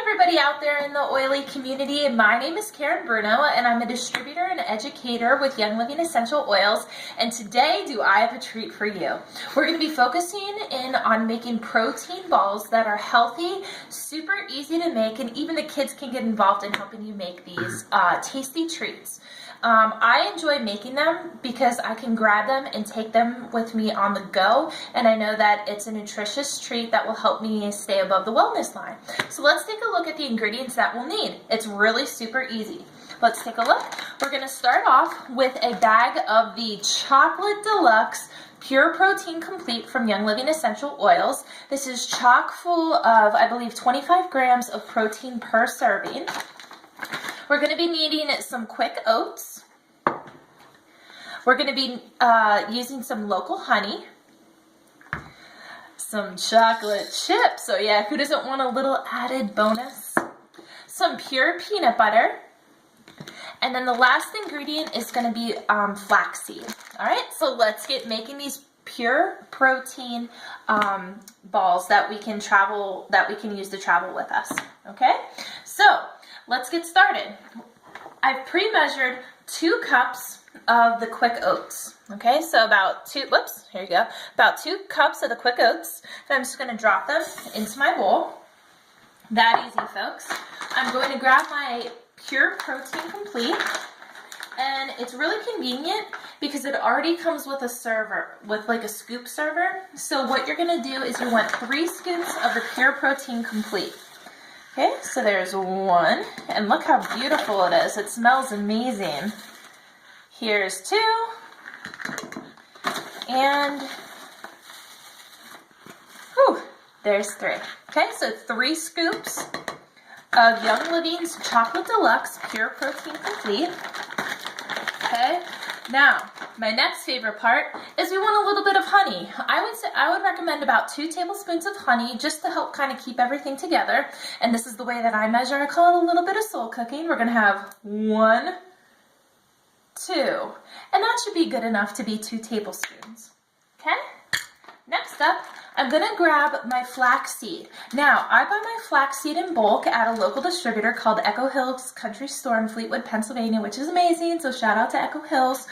everybody out there in the oily community. My name is Karen Bruno and I'm a distributor and educator with Young Living Essential Oils, and today I have a treat for you. We're going to be focusing in on making protein balls that are healthy, super easy to make, and even the kids can get involved in helping you make these tasty treats. I enjoy making them because I can grab them and take them with me on the go, and I know that it's a nutritious treat that will help me stay above the wellness line. So let's take a look at the ingredients that we'll need. It's really super easy. Let's take a look. We're going to start off with a bag of the Chocolate Deluxe Pure Protein Complete from Young Living Essential Oils. This is chock full of, I believe, 25 grams of protein per serving. We're going to be needing some quick oats. We're going to be using some local honey, some chocolate chips. So yeah, who doesn't want a little added bonus? Some pure peanut butter. And then the last ingredient is going to be flaxseed. All right, so let's get making these pure protein balls that we can use to travel with us. Okay, so let's get started. I've pre-measured 2 cups of the quick oats. Okay, so about 2 cups of the quick oats. And I'm just going to drop them into my bowl. That easy, folks. I'm going to grab my Pure Protein Complete, and it's really convenient because it already comes with a server, with like a scoop server. So what you're going to do is you want 3 scoops of the Pure Protein Complete. Okay, so there's 1, and look how beautiful it is. It smells amazing. Here's 2, and there's 3. Okay, so 3 scoops of Young Living's Chocolate Deluxe Pure Protein Complete. Okay, now my next favorite part is we want a little bit of honey. I would recommend about 2 tablespoons of honey just to help kind of keep everything together. And this is the way that I measure. I call it a little bit of soul cooking. We're going to have 1, 2, and that should be good enough to be 2 tablespoons. Okay, next up, I'm going to grab my flaxseed. Now, I buy my flaxseed in bulk at a local distributor called Echo Hills Country Store in Fleetwood, Pennsylvania, which is amazing, so shout out to Echo Hills.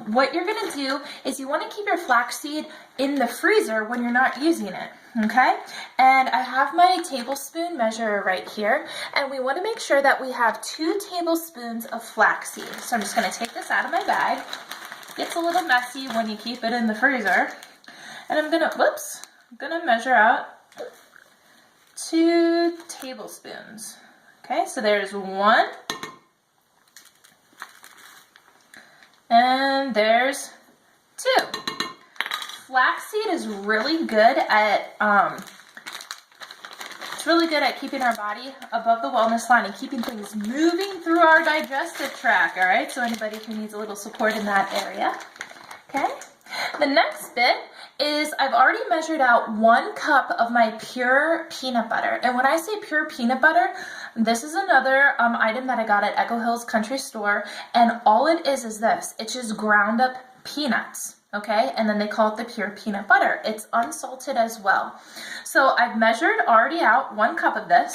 What you're going to do is you want to keep your flaxseed in the freezer when you're not using it, okay? And I have my tablespoon measure right here, and we want to make sure that we have 2 tablespoons of flaxseed. So I'm just going to take this out of my bag. Gets a little messy when you keep it in the freezer. And I'm gonna measure out 2 tablespoons. Okay, so there's 1, and there's 2. Flaxseed is really good at keeping our body above the wellness line and keeping things moving through our digestive tract. All right, so anybody who needs a little support in that area. Okay, the next bit is I've already measured out 1 cup of my pure peanut butter. And when I say pure peanut butter, this is another item that I got at Echo Hills Country Store, and all it is this. It's just ground up peanuts, okay? And then they call it the pure peanut butter. It's unsalted as well. So I've measured already out 1 cup of this,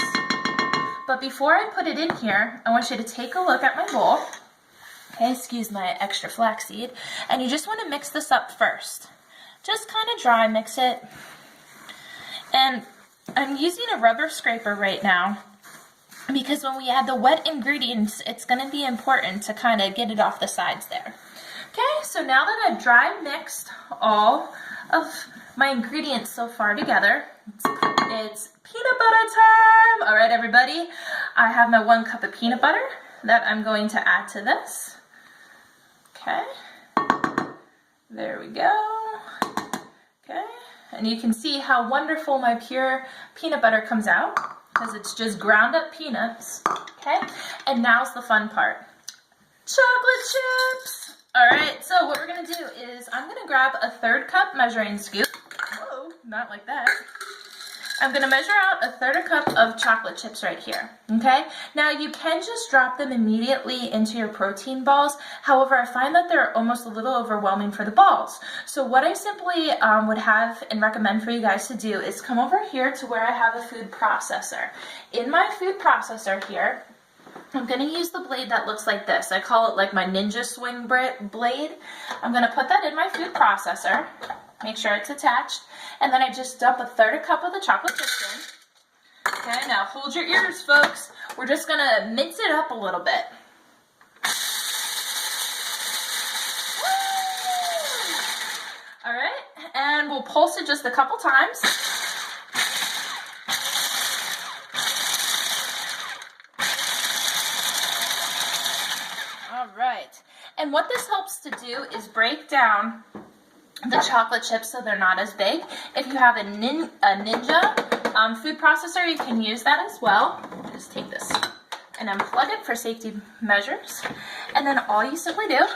but before I put it in here, I want you to take a look at my bowl. Okay, excuse my extra flaxseed, and you just want to mix this up first. Just kind of dry mix it. And I'm using a rubber scraper right now because when we add the wet ingredients, it's going to be important to kind of get it off the sides there. Okay, so now that I've dry mixed all of my ingredients so far together, it's peanut butter time. All right, everybody, I have my 1 cup of peanut butter that I'm going to add to this. Okay, there we go. Okay, and you can see how wonderful my pure peanut butter comes out because it's just ground up peanuts. Okay, and now's the fun part. Chocolate chips! All right, so what we're gonna do is I'm gonna grab a 1/3 cup measuring scoop. Whoa, not like that. I'm gonna measure out 1/3 cup of chocolate chips right here, okay? Now you can just drop them immediately into your protein balls. However, I find that they're almost a little overwhelming for the balls. So what I simply would have and recommend for you guys to do is come over here to where I have a food processor. In my food processor here, I'm gonna use the blade that looks like this. I call it like my ninja swing blade. I'm gonna put that in my food processor. Make sure it's attached. And then I just dump 1/3 cup of the chocolate chips in. Okay, now hold your ears, folks. We're just gonna mince it up a little bit. All right, and we'll pulse it just a couple times. All right, and what this helps to do is break down the chocolate chips so they're not as big. If you have a Ninja food processor, you can use that as well. Just take this and unplug it for safety measures. And then all you simply do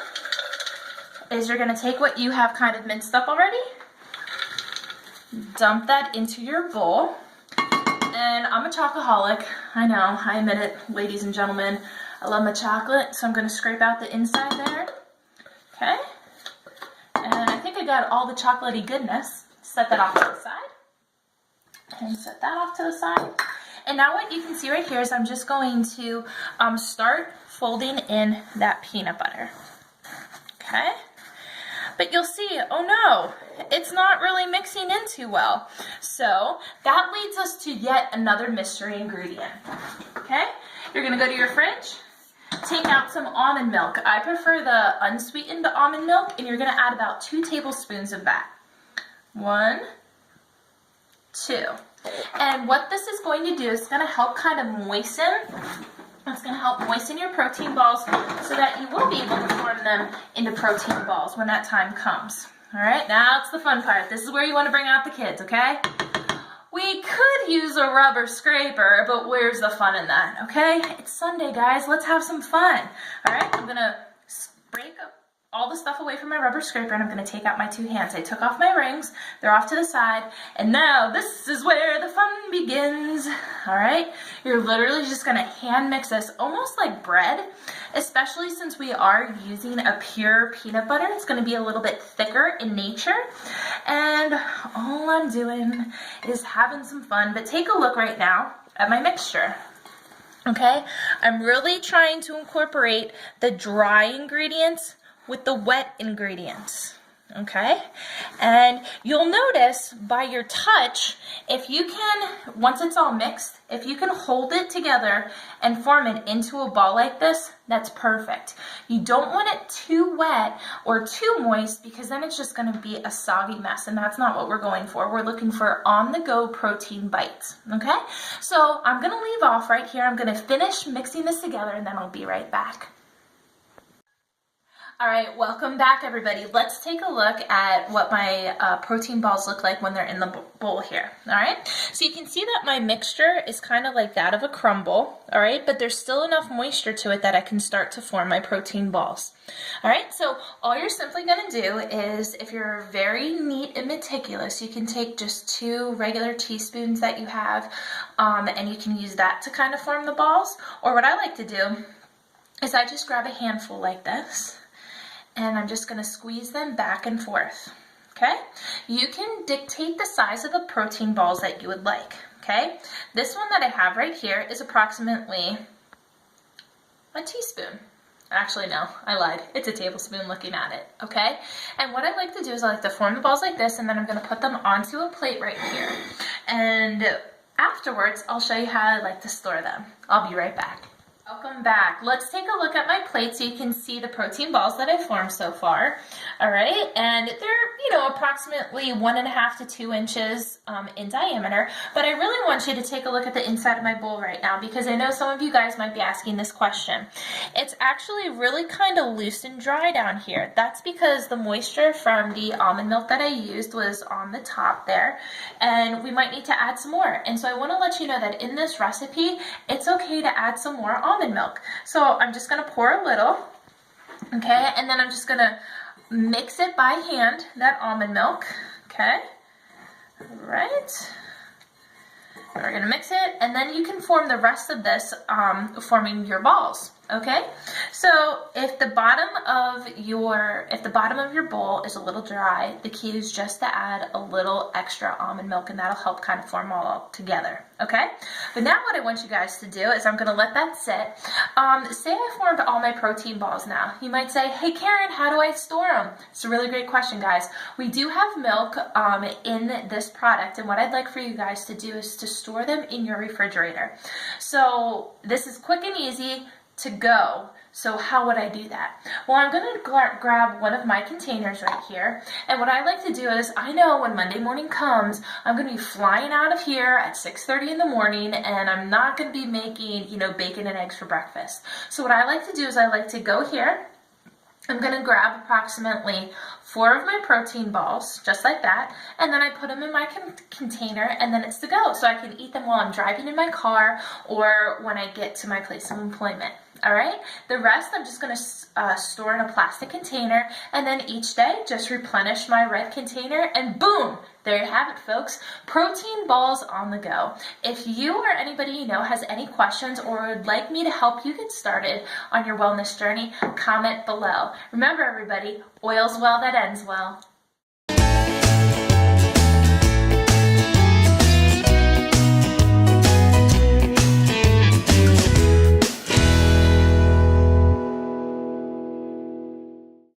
is you're gonna take what you have kind of minced up already, dump that into your bowl. And I'm a chocoholic. I know, I admit it, ladies and gentlemen. I love my chocolate, so I'm gonna scrape out the inside there. Okay. And I think I got all the chocolatey goodness. Set that off to the side. And set that off to the side. And now what you can see right here is I'm just going to start folding in that peanut butter. Okay? But you'll see, oh no, it's not really mixing in too well. So that leads us to yet another mystery ingredient. Okay? You're gonna go to your fridge. Take out some almond milk. I prefer the unsweetened almond milk, and you're gonna add about 2 tablespoons of that. 1, 2. And what this is going to do is gonna help kind of moisten. It's gonna help moisten your protein balls so that you will be able to form them into protein balls when that time comes. All right, now it's the fun part. This is where you wanna bring out the kids, okay? We could use a rubber scraper, but where's the fun in that, okay? It's Sunday, guys. Let's have some fun. All right, I'm going to break up all the stuff away from my rubber scraper, and I'm going to take out my 2 hands. I took off my rings. They're off to the side. And now this is where the fun begins. All right, you're literally just going to hand mix this almost like bread, especially since we are using a pure peanut butter. It's going to be a little bit thicker in nature. And all I'm doing is having some fun. But take a look right now at my mixture. Okay, I'm really trying to incorporate the dry ingredients with the wet ingredients, okay? And you'll notice by your touch, if you can, once it's all mixed, if you can hold it together and form it into a ball like this, that's perfect. You don't want it too wet or too moist because then it's just gonna be a soggy mess, and that's not what we're going for. We're looking for on-the-go protein bites, okay? So I'm gonna leave off right here. I'm gonna finish mixing this together and then I'll be right back. All right, welcome back, everybody. Let's take a look at what my protein balls look like when they're in the bowl here, all right? So you can see that my mixture is kind of like that of a crumble, all right? But there's still enough moisture to it that I can start to form my protein balls. All right, so all you're simply gonna do is, if you're very neat and meticulous, you can take just 2 regular teaspoons that you have, and you can use that to kind of form the balls. Or what I like to do is I just grab a handful like this, and I'm just gonna squeeze them back and forth, okay? You can dictate the size of the protein balls that you would like, okay? This one that I have right here is approximately a teaspoon. Actually, no, I lied. It's a tablespoon looking at it, okay? And what I like to do is I like to form the balls like this, and then I'm gonna put them onto a plate right here. And afterwards, I'll show you how I like to store them. I'll be right back. Welcome back. Let's take a look at my plate so you can see the protein balls that I've formed so far. All right, and they're, approximately 1.5 to 2 inches in diameter, but I really want you to take a look at the inside of my bowl right now because I know some of you guys might be asking this question. It's actually really kind of loose and dry down here. That's because the moisture from the almond milk that I used was on the top there, and we might need to add some more. And so I want to let you know that in this recipe, it's okay to add some more almond milk. So I'm just going to pour a little, okay, and then I'm just going to mix it by hand, that almond milk, okay, all right, We're gonna mix it, and then you can form the rest of this, forming your balls. Okay, so if the bottom of your bowl is a little dry, the key is just to add a little extra almond milk, and that'll help kind of form all together. Okay, but now what I want you guys to do is I'm going to let that sit. Say I formed all my protein balls now. You might say, hey Karen, how do I store them? It's a really great question, guys. We do have milk in this product, and what I'd like for you guys to do is to store them in your refrigerator. So this is quick and easy to go. So how would I do that? Well, I'm going to grab one of my containers right here, and what I like to do is, I know when Monday morning comes, I'm going to be flying out of here at 6:30 in the morning, and I'm not going to be making, bacon and eggs for breakfast. So what I like to do is I like to go here. I'm going to grab approximately 4 of my protein balls, just like that, and then I put them in my container, and then it's to go. So I can eat them while I'm driving in my car or when I get to my place of employment. All right, the rest I'm just going to store in a plastic container, and then each day just replenish my red container, and boom, there you have it, folks. Protein balls on the go. If you or anybody you know has any questions or would like me to help you get started on your wellness journey, comment below. Remember, everybody, oil's well that ends well.